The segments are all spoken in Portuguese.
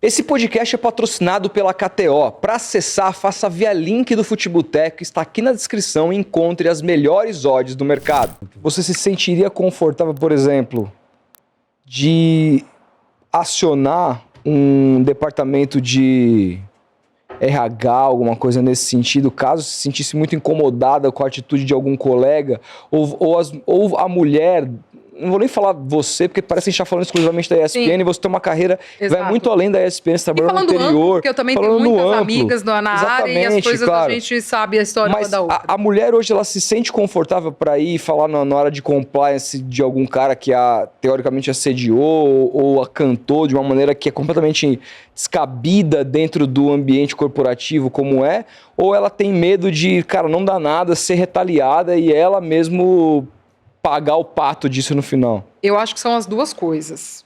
Esse podcast é patrocinado pela KTO. Para acessar, faça via link do Futeboteco, está aqui na descrição e encontre as melhores odds do mercado. Você se sentiria confortável, por exemplo, de acionar um departamento de RH, alguma coisa nesse sentido, caso se sentisse muito incomodada com a atitude de algum colega, ou a mulher, não vou nem falar você, porque parece que a gente está falando exclusivamente da ESPN, e você tem uma carreira que vai muito além da ESPN, você trabalha no interior. Amplo, porque eu também tenho muitas amigas na área e as coisas claro. A gente sabe a história uma da outra. A mulher hoje, ela se sente confortável para ir falar na hora de compliance de algum cara que teoricamente assediou ou a cantou de uma maneira que é completamente descabida dentro do ambiente corporativo como é, ou ela tem medo de, cara, não dá nada, ser retaliada e ela mesmo pagar o pato disso no final? Eu acho que são as duas coisas.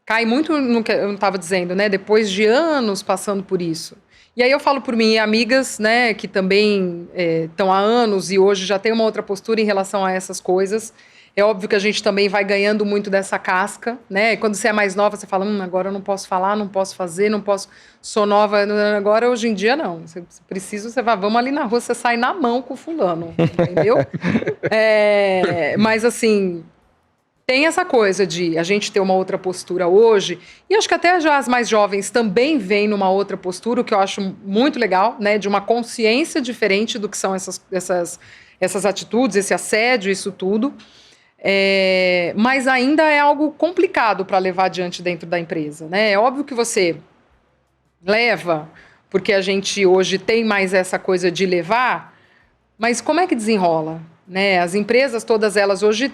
Cai muito no que eu estava dizendo, né? Depois de anos passando por isso. E aí eu falo por mim, amigas, né, que também estão há anos e hoje já tem uma outra postura em relação a essas coisas. É óbvio que a gente também vai ganhando muito dessa casca, né? E quando você é mais nova, você fala, agora eu não posso falar, não posso fazer, não posso, sou nova. Agora, hoje em dia, não. Você precisa, você vai, vamos ali na rua, você sai na mão com o fulano, entendeu? Mas, assim, tem essa coisa de a gente ter uma outra postura hoje, e acho que até já as mais jovens também vêm numa outra postura, o que eu acho muito legal, né? De uma consciência diferente do que são essas atitudes, esse assédio, isso tudo. Mas ainda é algo complicado para levar adiante dentro da empresa, né? É óbvio que você leva, porque a gente hoje tem mais essa coisa de levar, mas como é que desenrola, né? As empresas, todas elas hoje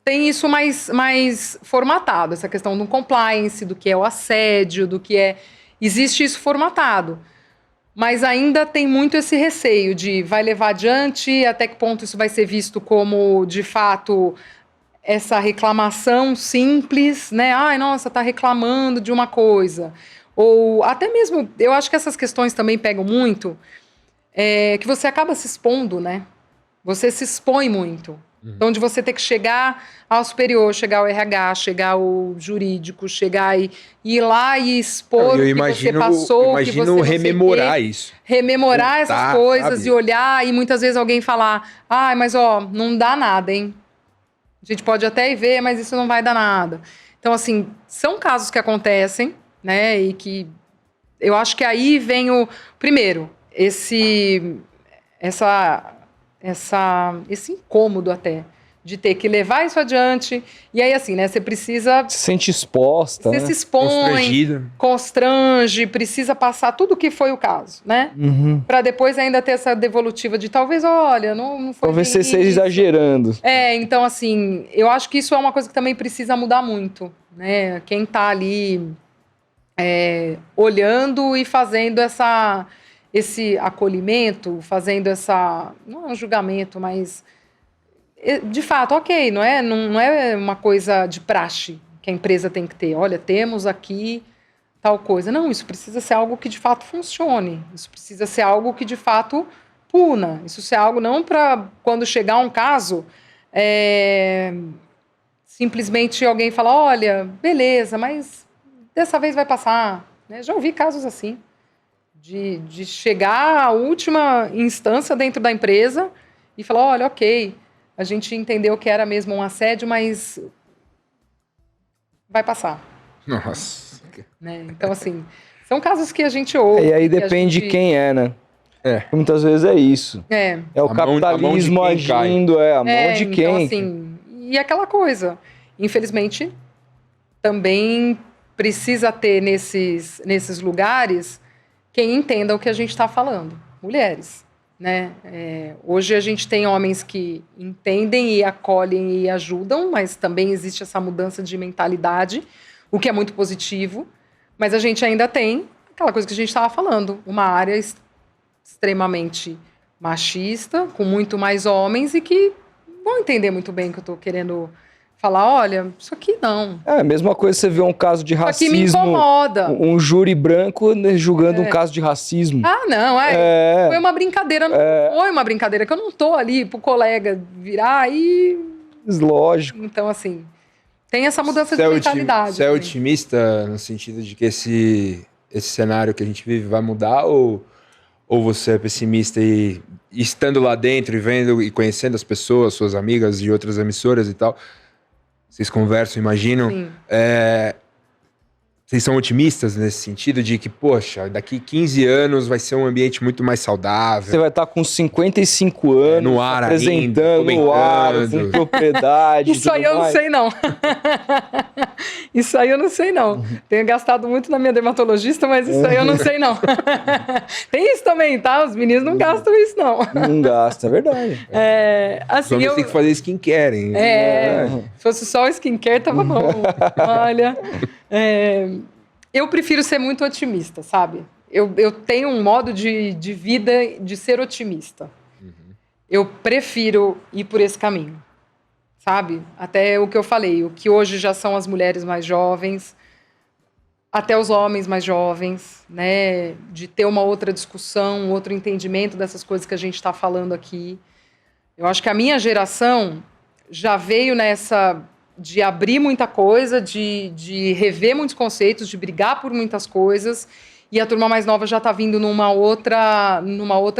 têm isso mais formatado, essa questão do compliance, do que é o assédio, do que é... Existe isso formatado. Mas ainda tem muito esse receio de vai levar adiante, até que ponto isso vai ser visto como, de fato, essa reclamação simples, né? Ai, nossa, tá reclamando de uma coisa. Ou até mesmo, eu acho que essas questões também pegam muito, que você acaba se expondo, né? Você se expõe muito. Então, de você ter que chegar ao superior, chegar ao RH, chegar ao jurídico, chegar e ir lá e expor o que você passou, o que você não rememorar isso. Rememorar essas coisas, sabe? E olhar, e muitas vezes alguém falar, mas não dá nada, hein? A gente pode até ir ver, mas isso não vai dar nada. Então, assim, são casos que acontecem, né? E que eu acho que aí vem primeiro, esse incômodo até, de ter que levar isso adiante, e aí assim, né, você precisa... Se sente exposta, você se expõe, constrange, precisa passar tudo o que foi o caso, né? Para depois ainda ter essa devolutiva de talvez, olha, não foi talvez você isso. esteja exagerando. Então assim, eu acho que isso é uma coisa que também precisa mudar muito, né? Quem tá ali olhando e fazendo esse acolhimento, fazendo não é um julgamento, mas de fato, ok, não é uma coisa de praxe que a empresa tem que ter. Olha, temos aqui tal coisa. Não, isso precisa ser algo que de fato funcione. Isso precisa ser algo que de fato puna. Isso ser algo não para quando chegar um caso, simplesmente alguém falar, olha, beleza, mas dessa vez vai passar. Né? Já ouvi casos assim. De chegar à última instância dentro da empresa e falar, olha, ok, a gente entendeu que era mesmo um assédio, mas vai passar. Nossa. Né? Então, assim, são casos que a gente ouve. E aí depende de quem né? Muitas vezes é isso. É o capitalismo agindo, a mão de quem. Então, assim, e aquela coisa, infelizmente, também precisa ter nesses lugares quem entenda o que a gente está falando, mulheres, né? Hoje a gente tem homens que entendem e acolhem e ajudam, mas também existe essa mudança de mentalidade, o que é muito positivo, mas a gente ainda tem aquela coisa que a gente estava falando, uma área extremamente machista, com muito mais homens e que vão entender muito bem o que eu estou querendo falar, olha, isso aqui não. A mesma coisa você vê um caso de racismo. Isso aqui me incomoda. Um júri branco julgando um caso de racismo. Não, foi uma brincadeira. Não foi uma brincadeira, que eu não tô ali pro colega virar e... Lógico. Então, assim, Tem essa mudança de mentalidade. Você é assim. otimista no sentido de que esse cenário que a gente vive vai mudar ou você é pessimista e estando lá dentro e vendo e conhecendo as pessoas, suas amigas de outras emissoras e tal, vocês conversam, imaginam, Sim. vocês são otimistas nesse sentido de que, poxa, daqui 15 anos vai ser um ambiente muito mais saudável? Você vai estar com 55 anos, no ar apresentando ainda, no ar, comentando. com propriedade. Isso aí tudo eu não mais. sei, não. Isso aí eu não sei, não. Tenho gastado muito na minha dermatologista, mas isso aí eu não sei, não. Tem isso também, tá? Os meninos não gastam isso, não. Não gasta, é verdade. Assim, Os homens têm que fazer skincare, hein? Se fosse só o skincare, tava bom. Olha, eu prefiro ser muito otimista, sabe? Eu tenho um modo de vida de ser otimista. Eu prefiro ir por esse caminho, sabe? Até o que eu falei, o que hoje já são as mulheres mais jovens, até os homens mais jovens, né? De ter uma outra discussão, um outro entendimento dessas coisas que a gente está falando aqui. Eu acho que a minha geração já veio nessa de abrir muita coisa, de rever muitos conceitos, de brigar por muitas coisas, e a turma mais nova já está vindo numa outra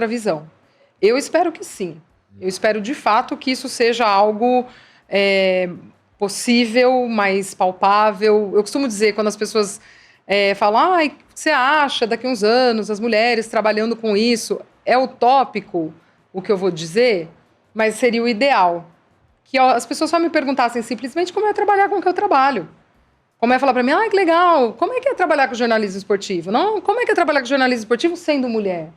visão. Eu espero que sim. Eu espero, de fato, que isso seja algo possível, mais palpável. Eu costumo dizer, quando as pessoas falam, o que você acha daqui a uns anos, as mulheres trabalhando com isso? É utópico o que eu vou dizer, mas seria o ideal. Que as pessoas só me perguntassem simplesmente como é trabalhar com o que eu trabalho. Como é falar para mim, que legal, como é que é trabalhar com jornalismo esportivo? Não, como é que é trabalhar com jornalismo esportivo sendo mulher?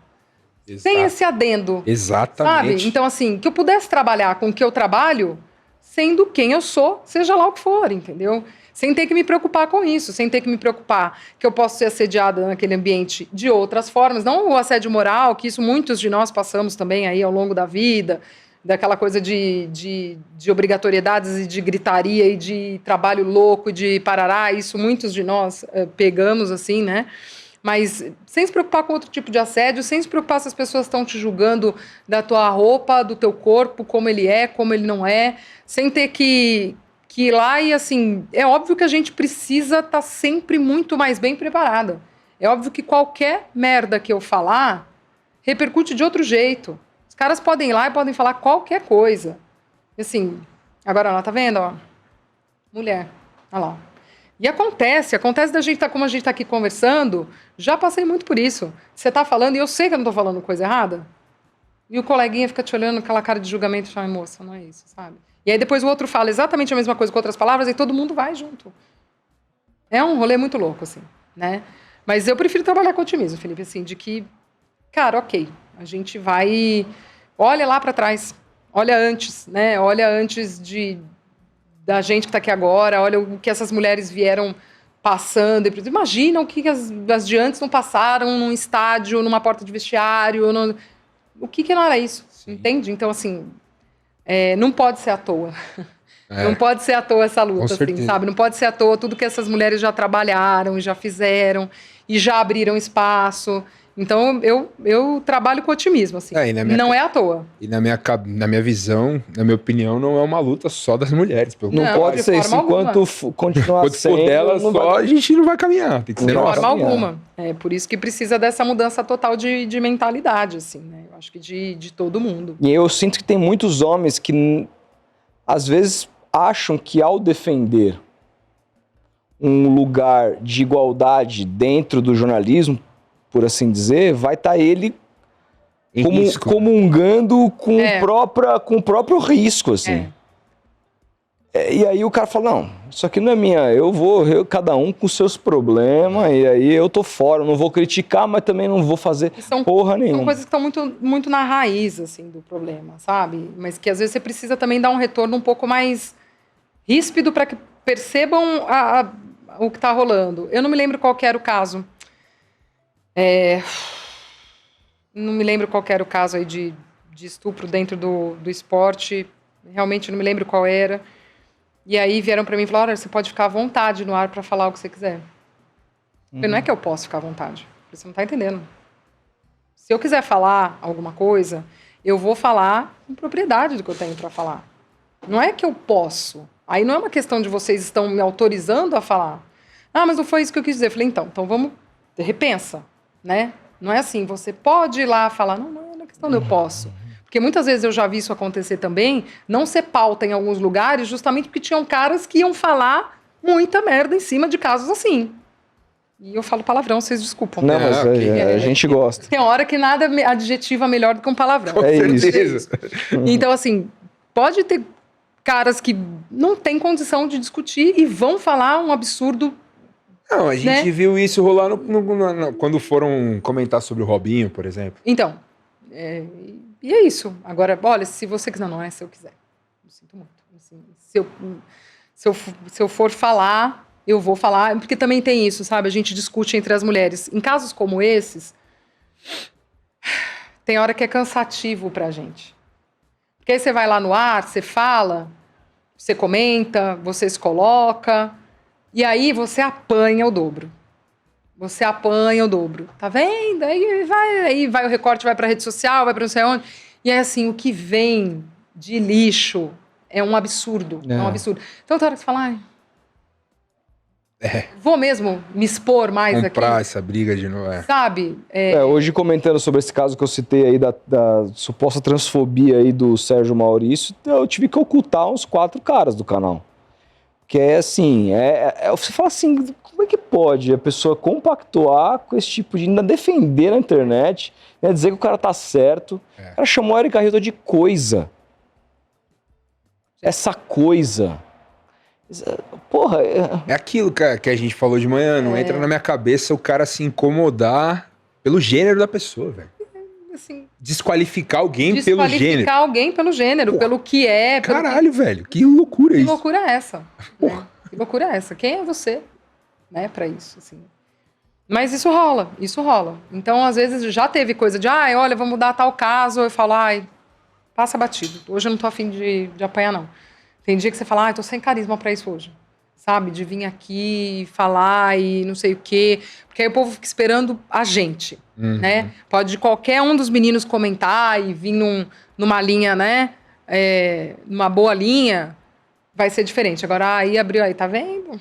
Sem esse adendo. Exatamente. Sabe? Então, assim, que eu pudesse trabalhar com o que eu trabalho sendo quem eu sou, seja lá o que for, entendeu? Sem ter que me preocupar com isso, sem ter que me preocupar que eu posso ser assediada naquele ambiente de outras formas, não o assédio moral, que isso muitos de nós passamos também aí ao longo da vida, daquela coisa de obrigatoriedades e de gritaria e de trabalho louco, de parará, isso muitos de nós pegamos assim, né? Mas sem se preocupar com outro tipo de assédio, sem se preocupar se as pessoas estão te julgando da tua roupa, do teu corpo, como ele é, como ele não é, sem ter que ir lá e, assim, é óbvio que a gente precisa estar sempre muito mais bem preparada. É óbvio que qualquer merda que eu falar repercute de outro jeito. Os caras podem ir lá e podem falar qualquer coisa. Assim, agora lá, tá vendo? Ó? Mulher, olha lá. E acontece da gente como a gente tá aqui conversando, já passei muito por isso. Você tá falando e eu sei que eu não tô falando coisa errada. E o coleguinha fica te olhando com aquela cara de julgamento e fala, moça, não é isso, sabe? E aí depois o outro fala exatamente a mesma coisa com outras palavras e todo mundo vai junto. É um rolê muito louco, assim, né? Mas eu prefiro trabalhar com otimismo, Felipe, assim, de que, cara, ok, a gente vai... Olha lá para trás, olha antes, né? Olha antes da gente que está aqui agora, olha o que essas mulheres vieram passando. Imagina o que as de antes não passaram num estádio, numa porta de vestiário. O que não era isso, sim. Entende? Então, assim, não pode ser à toa. Não pode ser à toa essa luta, assim, sabe? Não pode ser à toa tudo que essas mulheres já trabalharam, já fizeram, e já abriram espaço. Então, eu trabalho com otimismo, assim. Não é à toa. E na minha visão, na minha opinião, não é uma luta só das mulheres. Não pode ser isso. Enquanto continuar sendo... for dela só, a gente não vai caminhar. Tem que ser de forma alguma. É por isso que precisa dessa mudança total de mentalidade, assim, né? Eu acho que de todo mundo. E eu sinto que tem muitos homens que, às vezes, acham que ao defender um lugar de igualdade dentro do jornalismo, por assim dizer, vai estar ele comungando com o próprio risco, assim. E aí o cara fala, não, isso aqui não é minha, cada um com seus problemas, e aí eu tô fora, não vou criticar, mas também não vou fazer porra nenhuma. São coisas que estão muito, muito na raiz, assim, do problema, sabe? Mas que às vezes você precisa também dar um retorno um pouco mais ríspido para que percebam o que está rolando. Eu não me lembro qual que era o caso. Não me lembro qual era o caso aí de estupro dentro do esporte. Realmente não me lembro qual era. E aí vieram para mim e falaram, olha, você pode ficar à vontade no ar para falar o que você quiser. Porque não é que eu posso ficar à vontade. Você não está entendendo. Se eu quiser falar alguma coisa, eu vou falar com propriedade do que eu tenho para falar. Não é que eu posso. Aí não é uma questão de vocês estão me autorizando a falar. Ah, mas não foi isso que eu quis dizer. Eu falei, então vamos, repensa, né? Não é assim, você pode ir lá falar, não é questão de eu posso. Porque muitas vezes eu já vi isso acontecer também, não ser pauta em alguns lugares, justamente porque tinham caras que iam falar muita merda em cima de casos assim. E eu falo palavrão, vocês desculpam. Não, mas a gente gosta. Tem hora que nada adjetiva melhor do que um palavrão. Com certeza. Então, assim, pode ter caras que não têm condição de discutir e vão falar um absurdo. Não, a gente viu isso rolar quando foram comentar sobre o Robinho, por exemplo. Então, e é isso. Agora, olha, se você quiser, não é se eu quiser. Eu sinto muito. Assim, se eu for falar, eu vou falar, porque também tem isso, sabe? A gente discute entre as mulheres. Em casos como esses, tem hora que é cansativo pra gente. Porque aí você vai lá no ar, você fala, você comenta, você se coloca, e aí você apanha o dobro. Você apanha o dobro. Tá vendo? Aí vai o recorte, vai pra rede social, vai pra não sei onde. E aí, assim, o que vem de lixo é um absurdo. É um absurdo. Então, tem hora que você fala, vou mesmo me expor mais comprar aqui. essa briga de novo. Sabe? Hoje, comentando sobre esse caso que eu citei aí da suposta transfobia aí do Sérgio Maurício, eu tive que ocultar uns 4 caras do canal. Que é assim, você fala assim, como é que pode a pessoa compactuar com esse tipo de ainda defender na internet, né, dizer que o cara tá certo. O cara chamou a Erika Hilton de coisa. Essa coisa. Porra. É aquilo que a gente falou de manhã, não entra na minha cabeça o cara se incomodar pelo gênero da pessoa, velho. Assim, Desqualificar alguém pelo gênero. desqualificar alguém pelo gênero, pelo que é. Caralho, velho, que loucura Que isso. loucura é essa? Né? Que loucura é essa? Quem é você, né, pra isso, assim? Mas isso rola. Então, às vezes, já teve coisa de, olha, vamos mudar tal caso, eu falo, passa batido. Hoje eu não tô afim de apanhar, não. Tem dia que você fala, eu tô sem carisma pra isso hoje. Sabe? De vir aqui falar e não sei o quê. Porque aí o povo fica esperando a gente, né? Pode qualquer um dos meninos comentar e vir numa linha, né? Numa boa linha, vai ser diferente. Agora, aí abriu aí, tá vendo?